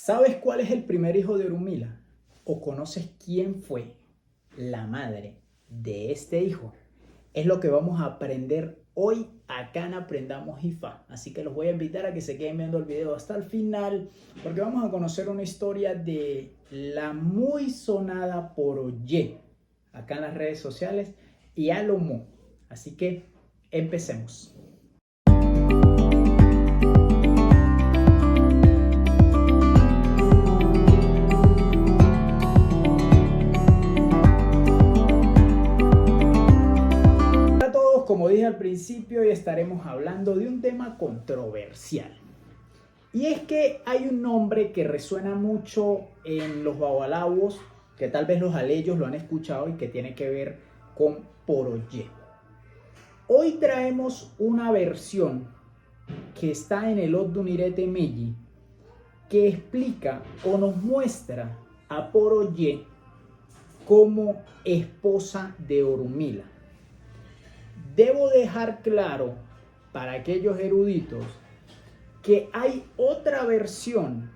¿Sabes cuál es el primer hijo de Orunmila? ¿O conoces quién fue la madre de este hijo? Es lo que vamos a aprender hoy acá en Aprendamos IFA. Así que los voy a invitar a que se queden viendo el video hasta el final, porque vamos a conocer una historia de la muy sonada Poroye acá en las redes sociales y Alomo. Así que empecemos. Como dije al principio, hoy estaremos hablando de un tema controversial. Y es que hay un nombre que resuena mucho en los babalawos, que tal vez los aleyos lo han escuchado y que tiene que ver con Poroye. Hoy traemos una versión que está en el Oddun Irete Meji, que explica o nos muestra a Poroye como esposa de Orunmila. Debo dejar claro para aquellos eruditos que hay otra versión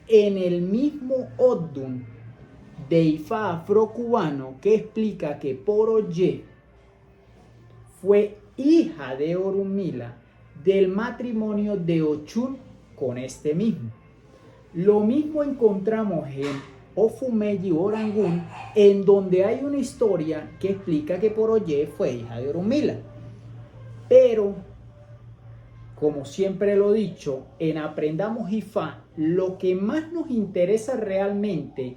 en el mismo Oddun de Ifá afrocubano que explica que Poroye fue hija de Orunmila del matrimonio de Ochun con este mismo. Lo mismo encontramos en Ofumeji Orangun, en donde hay una historia que explica que Poroye fue hija de Orunmila. Pero, como siempre lo he dicho, en Aprendamos Ifá, lo que más nos interesa realmente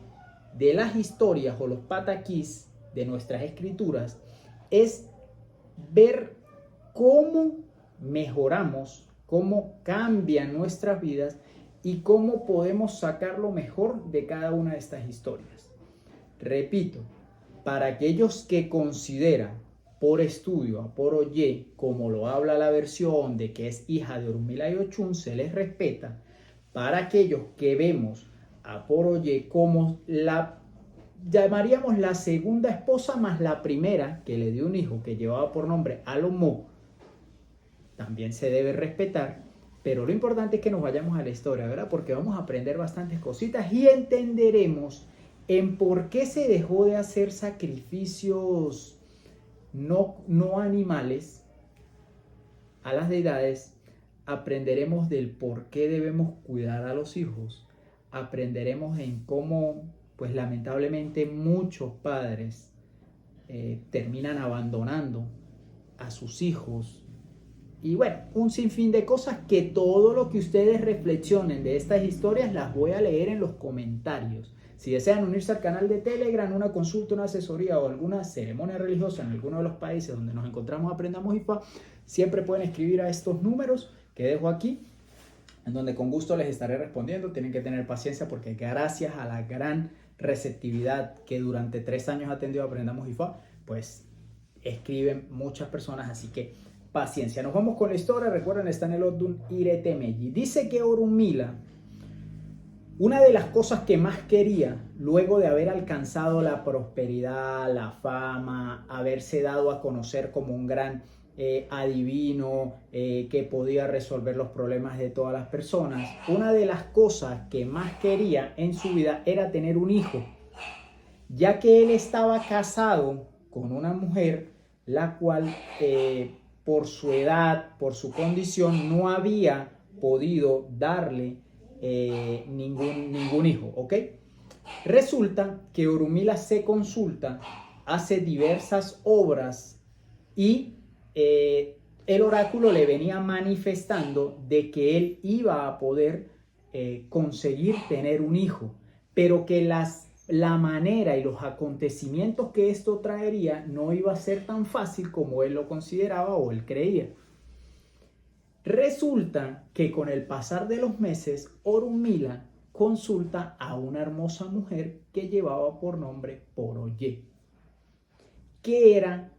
de las historias o los pataquís de nuestras escrituras es ver cómo mejoramos, cómo cambian nuestras vidas y cómo podemos sacar lo mejor de cada una de estas historias. Repito, para aquellos que consideran por estudio a Poroye, como lo habla la versión de que es hija de Orunmila y Ochun, se les respeta. Para aquellos que vemos a Poroye como llamaríamos la segunda esposa más la primera que le dio un hijo que llevaba por nombre Alomo, también se debe respetar. Pero lo importante es que nos vayamos a la historia, ¿verdad? Porque vamos a aprender bastantes cositas y entenderemos en por qué se dejó de hacer sacrificios no animales a las deidades. Aprenderemos del por qué debemos cuidar a los hijos. Aprenderemos en cómo, pues lamentablemente, muchos padres terminan abandonando a sus hijos. Y bueno, un sinfín de cosas que todo lo que ustedes reflexionen de estas historias las voy a leer en los comentarios. Si desean unirse al canal de Telegram, una consulta, una asesoría o alguna ceremonia religiosa en alguno de los países donde nos encontramos Aprendamos IFA, siempre pueden escribir a estos números que dejo aquí, en donde con gusto les estaré respondiendo. Tienen que tener paciencia porque gracias a la gran receptividad que durante 3 años ha tenido Aprendamos IFA, pues escriben muchas personas, así que paciencia. Nos vamos con la historia. Recuerden, está en el Oddun Irete Meji. Dice que Orunmila, una de las cosas que más quería, luego de haber alcanzado la prosperidad, la fama, haberse dado a conocer como un gran adivino que podía resolver los problemas de todas las personas, una de las cosas que más quería en su vida era tener un hijo, ya que él estaba casado con una mujer la cual por su edad, por su condición, no había podido darle ningún hijo, ¿ok? Resulta que Orunmila se consulta, hace diversas obras y el oráculo le venía manifestando de que él iba a poder conseguir tener un hijo, pero que la manera y los acontecimientos que esto traería no iba a ser tan fácil como él lo consideraba o él creía. Resulta que con el pasar de los meses, Orunmila consulta a una hermosa mujer que llevaba por nombre Poroye, que era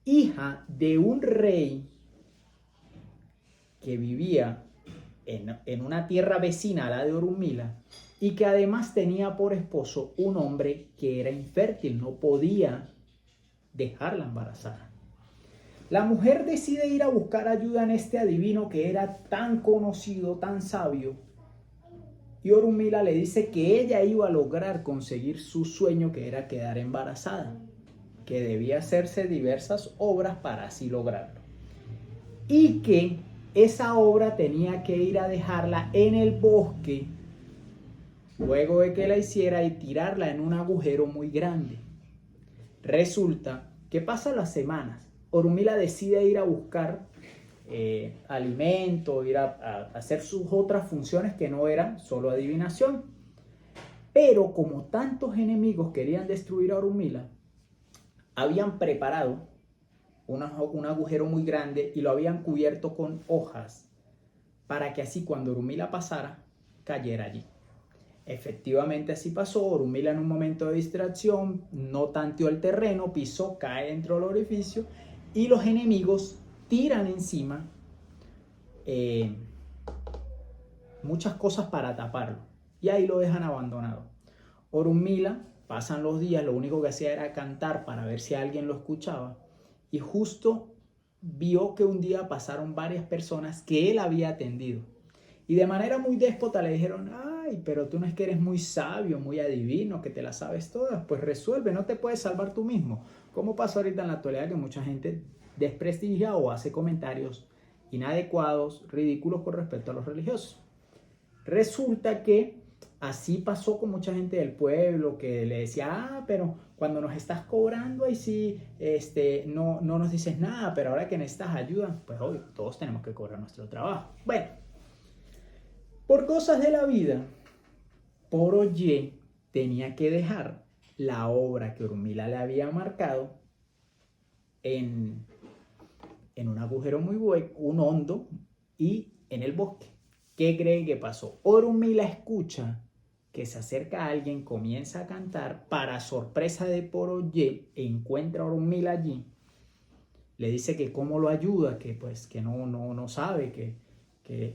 hija de un rey que vivía en una tierra vecina a la de Orunmila, y que además tenía por esposo un hombre que era infértil, no podía dejarla embarazada. La mujer decide ir a buscar ayuda en este adivino que era tan conocido, tan sabio, y Orunmila le dice que ella iba a lograr conseguir su sueño, que era quedar embarazada, que debía hacerse diversas obras para así lograrlo, y que esa obra tenía que ir a dejarla en el bosque luego de que la hiciera y tirarla en un agujero muy grande. Resulta que pasan las semanas, Orunmila decide ir a buscar alimento, ir a hacer sus otras funciones que no eran solo adivinación. Pero como tantos enemigos querían destruir a Orunmila, habían preparado un agujero muy grande y lo habían cubierto con hojas para que así cuando Orunmila pasara, cayera allí. Efectivamente así pasó. Orunmila en un momento de distracción no tanteó el terreno, pisó, cae dentro del orificio y los enemigos tiran encima muchas cosas para taparlo y ahí lo dejan abandonado. Orunmila, pasan los días, lo único que hacía era cantar para ver si alguien lo escuchaba y justo vio que un día pasaron varias personas que él había atendido y de manera muy déspota le dijeron: ay, pero tú no es que eres muy sabio, muy adivino, que te las sabes todas, pues resuelve, no te puedes salvar tú mismo. Como pasa ahorita en la actualidad, que mucha gente desprestigia o hace comentarios inadecuados, ridículos con respecto a los religiosos. Resulta que así pasó con mucha gente del pueblo que le decía: ah, pero cuando nos estás cobrando ahí sí, no nos dices nada, pero ahora que necesitas ayuda, pues obvio, todos tenemos que cobrar nuestro trabajo. Bueno, por cosas de la vida, Poroye tenía que dejar la obra que Orunmila le había marcado en un agujero muy hondo y en el bosque. ¿Qué creen que pasó? Orunmila escucha que se acerca a alguien, comienza a cantar, para sorpresa de Poroye, encuentra a Orunmila allí, le dice que cómo lo ayuda, que pues que no sabe, que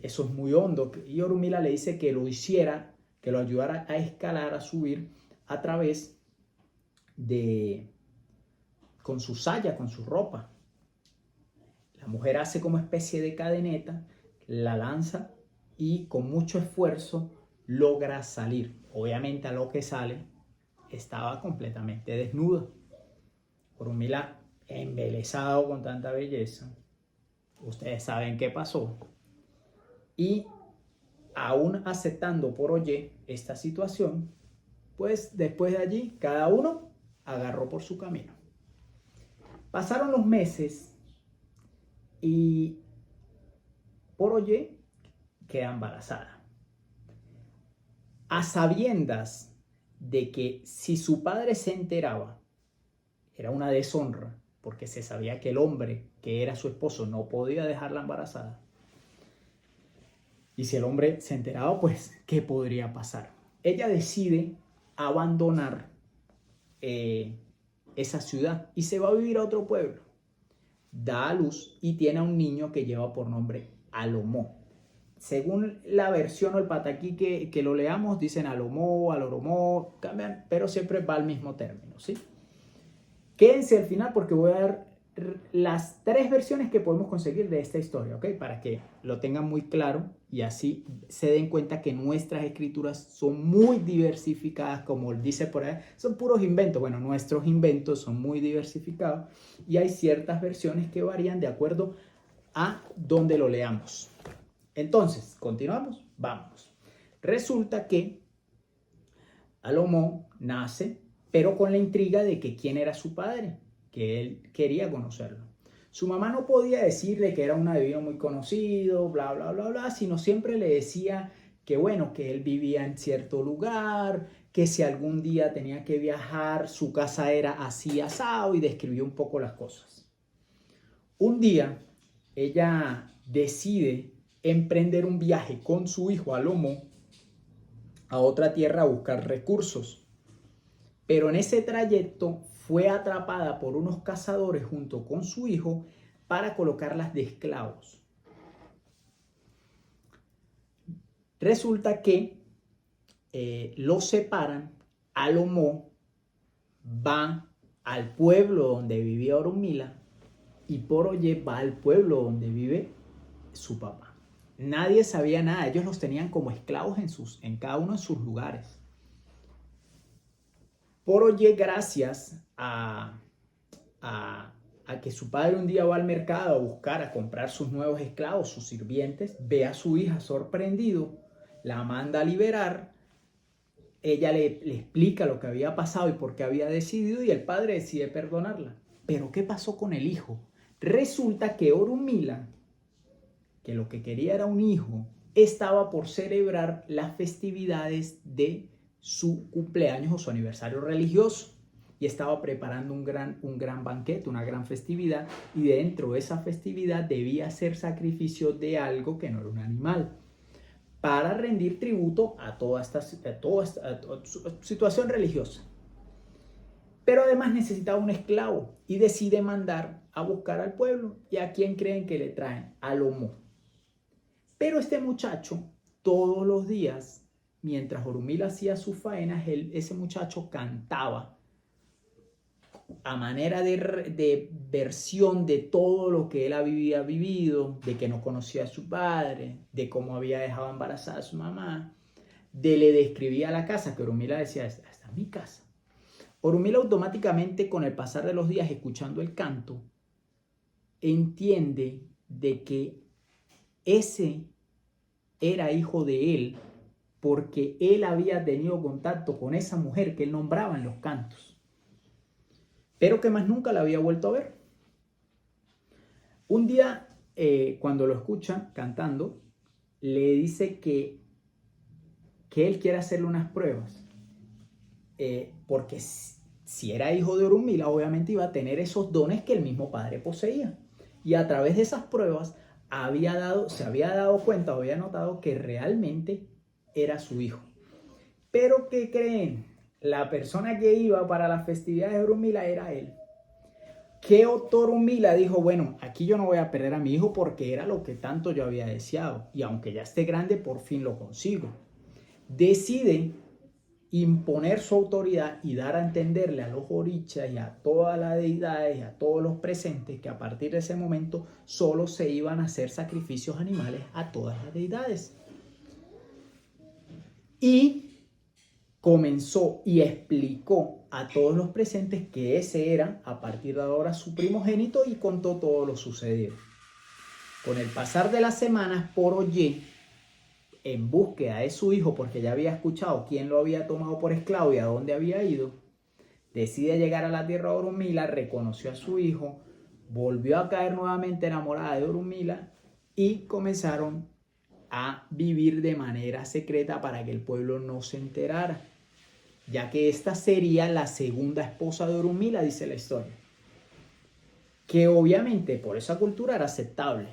eso es muy hondo, y Orunmila le dice que lo hiciera, que lo ayudara a escalar, a subir a través con su saya, con su ropa. La mujer hace como especie de cadeneta, la lanza y con mucho esfuerzo logra salir. Obviamente a lo que sale estaba completamente desnuda. Orunmila, embelesado con tanta belleza, ustedes saben qué pasó. Y aún aceptando Poroye esta situación, pues después de allí cada uno agarró por su camino. Pasaron los meses y Poroye queda embarazada. A sabiendas de que si su padre se enteraba, era una deshonra, porque se sabía que el hombre que era su esposo no podía dejarla embarazada. Y si el hombre se enteraba, pues, ¿qué podría pasar? Ella decide abandonar esa ciudad y se va a vivir a otro pueblo. Da a luz y tiene a un niño que lleva por nombre Alomó. Según la versión o el pataquí que lo leamos, dicen Alomó, Aloromó, cambian, pero siempre va al mismo término, ¿sí? Quédense al final porque voy a dar las 3 versiones que podemos conseguir de esta historia, ¿ok? Para que lo tengan muy claro y así se den cuenta que nuestras escrituras son muy diversificadas, como dice por ahí, son puros inventos. Bueno, nuestros inventos son muy diversificados y hay ciertas versiones que varían de acuerdo a donde lo leamos. Entonces, continuamos, vamos. Resulta que Alomó nace, pero con la intriga de que quién era su padre, que él quería conocerlo. Su mamá no podía decirle que era un adivino muy conocido, bla, bla, bla, bla, sino siempre le decía que bueno, que él vivía en cierto lugar, que si algún día tenía que viajar, su casa era así asado y describió un poco las cosas. Un día, ella decide emprender un viaje con su hijo Alomo a otra tierra a buscar recursos. Pero en ese trayecto fue atrapada por unos cazadores junto con su hijo para colocarlas de esclavos. Resulta que los separan. Alomó va al pueblo donde vivía Orunmila y Poroye va al pueblo donde vive su papá. nadie sabía nada. Ellos los tenían como esclavos en cada uno de sus lugares. Poroye, gracias a que su padre un día va al mercado a buscar, a comprar sus nuevos esclavos, sus sirvientes, ve a su hija sorprendido, la manda a liberar, ella le explica lo que había pasado y por qué había decidido, y el padre decide perdonarla. Pero ¿qué pasó con el hijo? Resulta que Orunmila, que lo que quería era un hijo, estaba por celebrar las festividades de su cumpleaños o su aniversario religioso, y estaba preparando un gran banquete, una gran festividad, y dentro de esa festividad debía hacer sacrificio de algo que no era un animal, para rendir tributo a toda esta situación religiosa. Pero además necesitaba un esclavo y decide mandar a buscar al pueblo. ¿Y a quién creen que le traen? A Lomo. Pero este muchacho, todos los días, mientras Orunmila hacía sus faenas, ese muchacho cantaba a manera de versión de todo lo que él había vivido, de que no conocía a su padre, de cómo había dejado embarazada a su mamá, le describía la casa, que Orunmila decía, esta es mi casa. Orunmila automáticamente, con el pasar de los días, escuchando el canto, entiende de que ese era hijo de él, porque él había tenido contacto con esa mujer que él nombraba en los cantos, pero que más nunca la había vuelto a ver. Un día, cuando lo escucha cantando, le dice que él quiere hacerle unas pruebas, porque si era hijo de Orunmila, obviamente iba a tener esos dones que el mismo padre poseía. Y a través de esas pruebas se había dado cuenta, había notado que realmente era su hijo. Pero ¿qué creen? La persona que iba para las festividades de Orunmila era él. Que Orunmila dijo, bueno, aquí yo no voy a perder a mi hijo porque era lo que tanto yo había deseado. Y aunque ya esté grande, por fin lo consigo. Decide imponer su autoridad y dar a entenderle a los orichas y a todas las deidades y a todos los presentes que a partir de ese momento solo se iban a hacer sacrificios animales a todas las deidades. Y comenzó y explicó a todos los presentes que ese era a partir de ahora su primogénito, y contó todo lo sucedido. Con el pasar de las semanas, Poroye, en búsqueda de su hijo, porque ya había escuchado quién lo había tomado por esclavo y a dónde había ido, decide llegar a la tierra de Orunmila, reconoció a su hijo, volvió a caer nuevamente enamorada de Orunmila y comenzaron a vivir de manera secreta para que el pueblo no se enterara, ya que esta sería la segunda esposa de Orunmila, dice la historia, que obviamente por esa cultura era aceptable.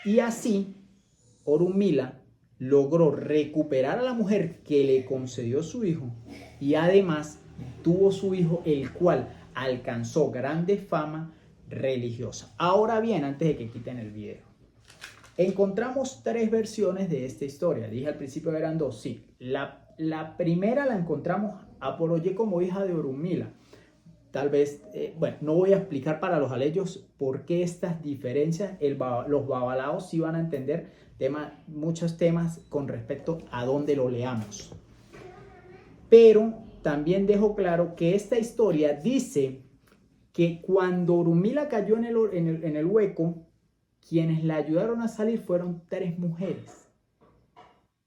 Y así Orunmila logró recuperar a la mujer que le concedió su hijo, y además tuvo su hijo, el cual alcanzó grande fama religiosa. Ahora bien, antes de que quiten el video, encontramos tres versiones de esta historia. Dije al principio eran dos. Sí, la primera la encontramos a Poroye como hija de Orunmila. Tal vez, bueno, no voy a explicar para los aleyos por qué estas diferencias. Los babalaos sí van a entender muchos temas con respecto a dónde lo leamos. Pero también dejo claro que esta historia dice que cuando Orunmila cayó en el hueco, quienes la ayudaron a salir fueron tres mujeres.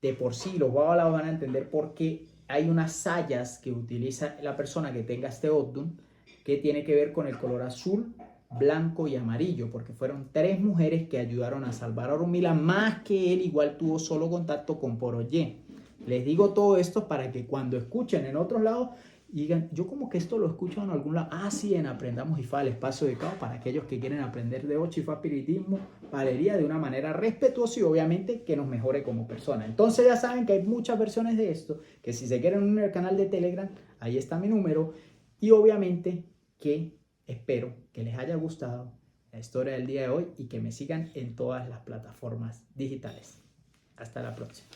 De por sí, los babalaos van a entender por qué hay unas sayas que utiliza la persona que tenga este Odun, que tiene que ver con el color azul, blanco y amarillo, porque fueron tres mujeres que ayudaron a salvar a Orunmila, más que él igual tuvo solo contacto con Poroye. Les digo todo esto para que cuando escuchen en otros lados digan, yo como que esto lo escucho en algún lado. Ah, sí, en Aprendamos Ifá, el espacio dedicado para aquellos que quieren aprender de Ocho, Ifá, espiritismo, palería de una manera respetuosa y obviamente que nos mejore como persona. Entonces ya saben que hay muchas versiones de esto, que si se quieren unir al canal de Telegram, ahí está mi número, y obviamente que espero que les haya gustado la historia del día de hoy y que me sigan en todas las plataformas digitales. Hasta la próxima.